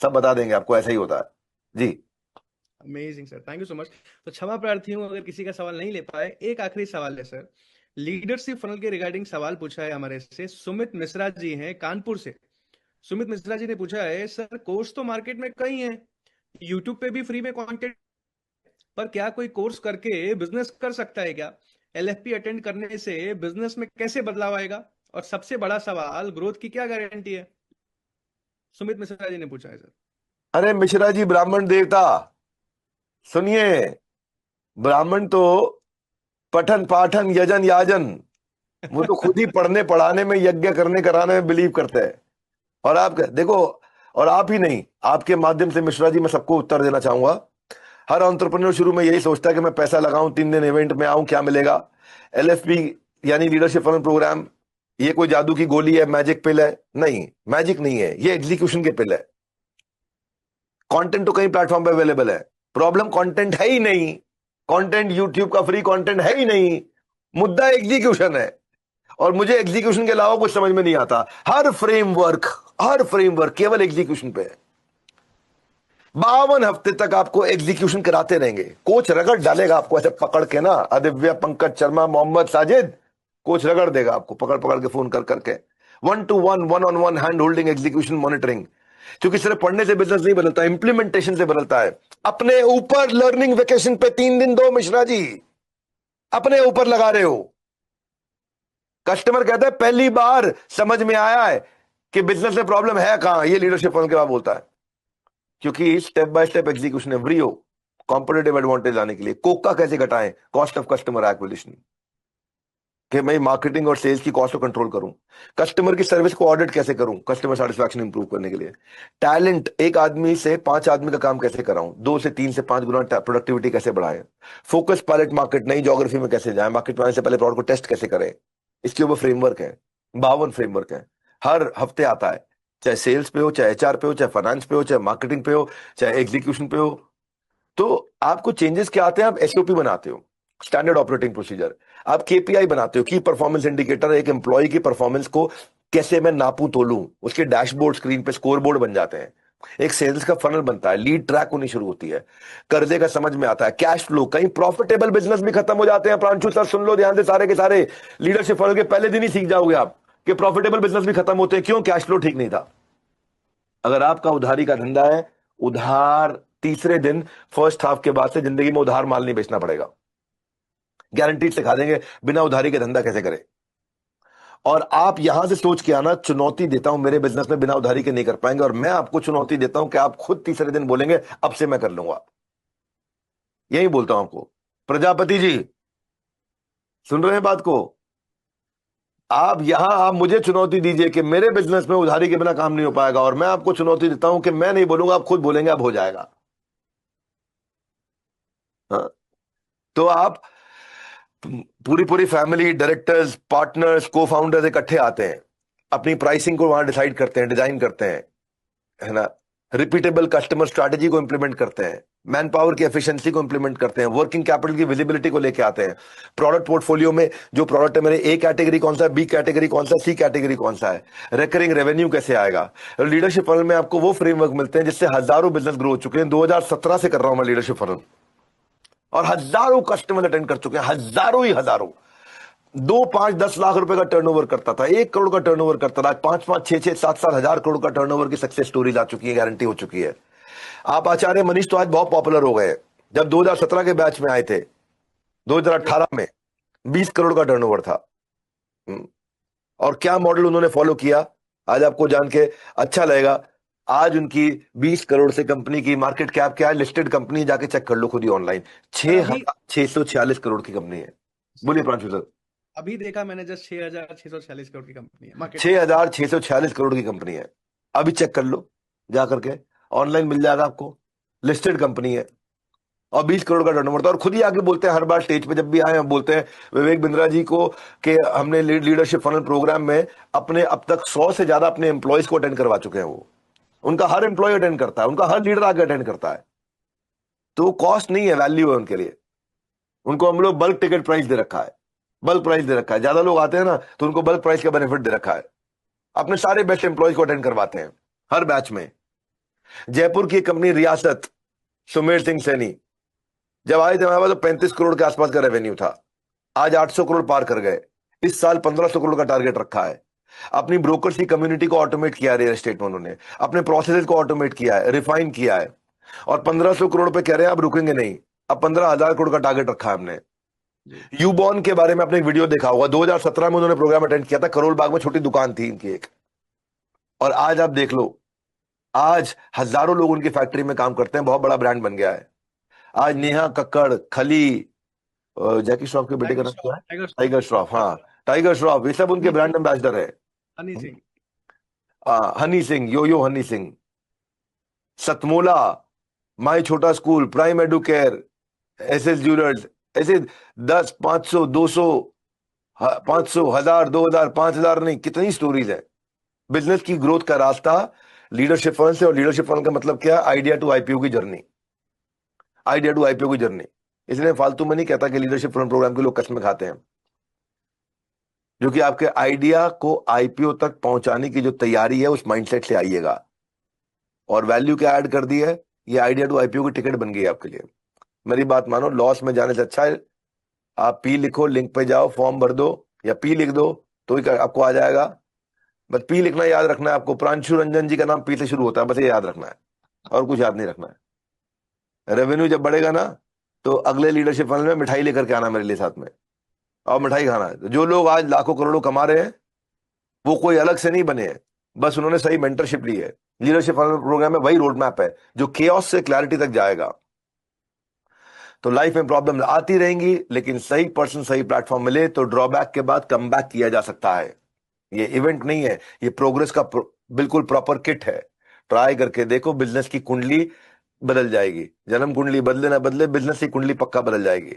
सब बता देंगे आपको, ऐसा ही होता है जी। Amazing sir, thank you so much. तो क्षमा प्रार्थी हूँ अगर किसी का सवाल नहीं ले पाए। एक आखिरी सवाल है सर, लीडरशिप फनल के रिगार्डिंग सवाल पूछा है हमारे से सुमित मिश्रा जी हैं कानपुर से। सुमित मिश्रा जी ने पूछा है, सर कोर्स तो मार्केट में कई हैं, यूट्यूब पे भी फ्री में कंटेंट, पर क्या कोई कोर्स करके बिजनेस कर सकता है क्या? एलएफपी अटेंड करने से बिजनेस में कैसे बदलाव आएगा? और सबसे बड़ा सवाल, ग्रोथ की क्या गारंटी है? सुमित मिश्रा जी ने पूछा है सर। अरे मिश्रा जी ब्राह्मण देवता, सुनिए, ब्राह्मण तो पठन पाठन यजन याजन, वो तो खुद ही पढ़ने पढ़ाने में यज्ञ करने कराने में बिलीव करते हैं। और आप देखो, और आप ही नहीं, आपके माध्यम से मिश्रा जी मैं सबको उत्तर देना चाहूंगा। हर एंटरप्रेन्योर शुरू में यही सोचता है कि मैं पैसा लगाऊं, 3 दिन इवेंट में आऊं, क्या मिलेगा। एलएफपी यानी लीडरशिप फनल प्रोग्राम, ये कोई जादू की गोली है, मैजिक पिल है? नहीं, मैजिक नहीं है, ये एग्जीक्यूशन के पिल है। कंटेंट तो कई प्लेटफॉर्म पे अवेलेबल है, प्रॉब्लम कंटेंट है ही नहीं। कंटेंट यूट्यूब का फ्री कंटेंट है ही नहीं, मुद्दा एग्जीक्यूशन है। और मुझे एग्जीक्यूशन के अलावा कुछ समझ में नहीं आता। हर फ्रेमवर्क केवल एग्जीक्यूशन पे है। 52 हफ्ते तक आपको एग्जीक्यूशन कराते रहेंगे, कोच रगड़ डालेगा आपको ऐसे पकड़ के ना, अदिव्य, पंकज शर्मा, मोहम्मद साजिद, कोच रगड़ देगा आपको पकड़ पकड़ के, फोन कर करके, 1 to 1, 1-on-1 hand holding, execution monitoring. क्योंकि सिर्फ पढ़ने से बिजनेस नहीं बदलता, इंप्लीमेंटेशन से बदलता है। अपने ऊपर लर्निंग वेकेशन पे 3 दिन दो मिश्रा जी, अपने ऊपर लगा रहे हो। कस्टमर कहता है पहली बार समझ में आया है कि बिजनेस में प्रॉब्लम है कहां, ये लीडरशिप के बाद बोलता है। क्योंकि स्टेप बाय स्टेप एग्जीक्यूशन है। व्रियो, कॉम्पिटेटिव एडवांटेज लाने के लिए। कोका कैसे घटाएं? कॉस्ट ऑफ कस्टमर एक्विजिशन, कि मैं मार्केटिंग और सेल्स की कॉस्ट को कंट्रोल करूं। कस्टमर की सर्विस को ऑडिट कैसे करूं, कस्टमर सेटिस्फैक्शन इंप्रूव करने के लिए। टैलेंट, एक आदमी से 5 आदमी का काम कैसे कराऊं, 2 से 3 से 5 गुना प्रोडक्टिविटी कैसे बढ़ाएं। फोकस पायलट मार्केट, नई ज्योग्राफी में कैसे जाए, मार्केट में आने से पहले प्रोडक्ट को टेस्ट कैसे करें। इसके ऊपर फ्रेमवर्क है, 52 फ्रेमवर्क है, हर हफ्ते आता है। चाहे सेल्स पे हो, चाहे एचआर पे हो, चाहे फाइनेंस पे हो, चाहे मार्केटिंग पे हो, चाहे एग्जीक्यूशन पे हो। तो आपको चेंजेस क्या आते हैं? आप एसओपी बनाते हो, स्टैंडर्ड ऑपरेटिंग प्रोसीजर। आप केपीआई बनाते हो, की परफॉर्मेंस इंडिकेटर, एक एम्प्लॉय की परफॉर्मेंस को कैसे मैं नापूं तोलूं, उसके डैशबोर्ड, स्क्रीन पे स्कोर बोर्ड बन जाते हैं। एक सेल्स का फनल बनता है, लीड ट्रैक होनी शुरू होती है, कर्जे का समझ में आता है, कैश फ्लो। कहीं प्रॉफिटेबल बिजनेस भी खत्म हो जाते हैं। प्रांशु सर सुन लो ध्यान से, सारे के सारे लीडरशिप फनल के पहले दिन ही सीख जाओगे आप कि प्रॉफिटेबल बिजनेस भी खत्म होते हैं। क्यों? कैश फ्लो ठीक नहीं था। अगर आपका उधारी का धंधा है, उधार तीसरे दिन, फर्स्ट हाफ के बाद से जिंदगी में उधार माल नहीं बेचना पड़ेगा। गारंटीड सिखा देंगे बिना उधारी के धंधा कैसे करें। और आप यहां से सोच के आना, चुनौती देता हूं मेरे बिजनेस में बिना उधारी के नहीं कर पाएंगे, और मैं आपको चुनौती देता हूं कि आप खुद तीसरे दिन बोलेंगे अब से मैं कर लूंगा। यही बोलता हूं आपको। प्रजापति जी, सुन रहे हैं बात को? आप मुझे चुनौती दीजिए कि मेरे बिजनेस में उधारी के बिना काम नहीं हो पाएगा, और मैं आपको चुनौती देता हूं कि मैं नहीं बोलूंगा, आप खुद बोलेंगे अब हो जाएगा। हाँ? तो आप पूरी पूरी फैमिली, डायरेक्टर्स, पार्टनर्स, को फाउंडर्स इकट्ठे आते हैं, अपनी प्राइसिंग को वहां डिसाइड करते हैं, डिजाइन करते हैं, है ना। रिपीटेबल कस्टमर स्ट्रैटेजी को इंप्लीमेंट करते हैं, मैन पावर की एफिशिएंसी को इंप्लीमेंट करते हैं, वर्किंग कैपिटल की विजिबिलिटी को लेके आते हैं। प्रोडक्ट पोर्टफोलियो में जो प्रोडक्ट है मेरे, ए कैटेगरी कौन सा है, बी कैटेगरी कौन सा है, सी कैटेगरी कौन सा है, रिकरिंग रेवेन्यू कैसे आएगा। लीडरशिप फनल में आपको वो फ्रेमवर्क मिलते हैं जिससे हजारों बिजनेस ग्रो हो चुके हैं। 2017 से कर रहा हूं मैं लीडरशिप फनल, और हजारों कस्टमर अटेंड कर चुके हैं, हजारों ही हजारों। 2, 5, 10 लाख रुपए का टर्नओवर करता था, 1 करोड़ का टर्नओवर करता था, 5, 5, 6, 6, 7, 7 हजार करोड़ का टर्नओवर की सक्सेस स्टोरीज आ चुकी है, गारंटी हो चुकी है। आप आचार्य मनीष तो आज बहुत पॉपुलर हो गए। जब 2017 के बैच में आए थे, 2018 में 20 करोड़ का टर्नओवर था। हम्म, और क्या मॉडल उन्होंने फॉलो किया, आज आपको जान के अच्छा लगेगा। आज उनकी 20 करोड़ से कंपनी की मार्केट कैप क्या है, लिस्टेड कंपनी, जाके चेक कर लो खुद ही ऑनलाइन, सर छह अभी, हजार 646 करोड़ की कंपनी है। बोलिए प्रांशु सर। अभी देखा मैंने, जस्ट 6,646 करोड़ की कंपनी है मार्केट छह कैप। हजार छह सौ छियालीस करोड़ की कंपनी है। अभी चेक कर लो जा करके, ऑनलाइन मिल जाएगा आपको, लिस्टेड कंपनी है, और 20 करोड़ का टर्नओवर था। और खुद ही आके बोलते हैं हर बार स्टेज पे जब भी आए, हम बोलते हैं विवेक बिंद्रा जी को कि हमने लीडरशिप फनल प्रोग्राम में अपने अब तक 100 से ज्यादा अपने एम्प्लॉयज को अटेंड करवा चुके हैं। वो, उनका हर एम्प्लॉय अटेंड करता है, उनका हर लीडर आके अटेंड करता है। तो कॉस्ट नहीं है, वैल्यू है उनके लिए। उनको हम लोग बल्क टिकट प्राइस दे रखा है, बल्क प्राइस दे रखा है। ज्यादा लोग आते हैं ना तो उनको बल्क प्राइस का बेनिफिट दे रखा है। अपने सारे बेस्ट एम्प्लॉयज को अटेंड करवाते हैं हर बैच में। जयपुर की एक कंपनी रियासत, सुमेर सिंह सैनी, जब आए थे हमारे पास तो 35 करोड़ के आसपास का रेवेन्यू था, आज 800 करोड़ पार कर गए। इस साल 1500 करोड़ का टारगेट रखा है। अपनी ब्रोकर्स की कम्युनिटी को ऑटोमेट किया है रियल एस्टेट में, उन्होंने अपने प्रोसेसेस को ऑटोमेट किया है, रिफाइन किया है, और 1500 करोड़ पे कह रहे हैं अब रुकेंगे नहीं। अब 15,000 करोड़ का टारगेट रखा है हमने। जी यूबॉर्न के बारे में आपने एक वीडियो देखा होगा, 2017 में उन्होंने प्रोग्राम अटेंड किया था, करोल बाग में छोटी दुकान थी इनकी एक, और आज आप देख लो, आज हजारों लोग उनकी फैक्ट्री में काम करते हैं, बहुत बड़ा ब्रांड बन गया है। आज नेहा कक्कड़, खली, जैकी श्रॉफ के बेटे का टाइगर नाम क्या श्रॉफ, है, टाइगर श्रॉफ, टाइगर श्रॉफ, हाँ, टाइगर श्रॉफ, ये सब उनके हनी ब्रांड सिंह, एम्बेसडर है। हनी सिंह। हनी सिंह, यो यो हनी सिंह, सतमोला, माई छोटा school, prime Educare, S S jewellers, ऐसे 10, 500, 200, 500, 1000, 2000, 5000 नहीं, कितनी स्टोरीज है। बिजनेस की ग्रोथ का रास्ता लीडरशिप फंड से, और लीडरशिप फंड का मतलब क्या है, आइडिया टू आईपीओ की जर्नी, आइडिया टू आईपीओ की जर्नी। इसलिए फालतू में नहीं कहता कि लीडरशिप फंड प्रोग्राम के लोग कसमें खाते हैं, जो कि आपके आइडिया को आईपीओ तक पहुंचाने की जो तैयारी है उस माइंडसेट से आइएगा। और वैल्यू क्या ऐड कर दी है, ये आइडिया टू आईपीओ की टिकट बन गई है आपके लिए। मेरी बात मानो, लॉस में जाने से अच्छा है आप पी लिखो, लिंक पे जाओ, फॉर्म भर दो, या पी लिख दो तो ही आपको आ जाएगा। बस पी लिखना याद रखना है आपको, प्रांशु रंजन जी का नाम पी से शुरू होता है, बस ये याद रखना है, और कुछ याद नहीं रखना है। रेवेन्यू जब बढ़ेगा ना, तो अगले लीडरशिप फंड में मिठाई लेकर के आना मेरे लिए साथ में, और मिठाई खाना है। तो जो लोग आज लाखों करोड़ों कमा रहे हैं, वो कोई अलग से नहीं बने हैं, बस उन्होंने सही मेंटरशिप ली है। लीडरशिप प्रोग्राम में वही रोड मैप है जो केओस से क्लैरिटी तक जाएगा। तो लाइफ में प्रॉब्लम आती रहेंगी, लेकिन सही पर्सन सही प्लेटफॉर्म मिले तो ड्रॉबैक के बाद कमबैक किया जा सकता है। ये इवेंट नहीं है, ये प्रोग्रेस का बिल्कुल प्रॉपर किट है। ट्राई करके देखो, बिजनेस की कुंडली बदल जाएगी। जन्म कुंडली बदले ना बदले, बिजनेस की कुंडली पक्का बदल जाएगी।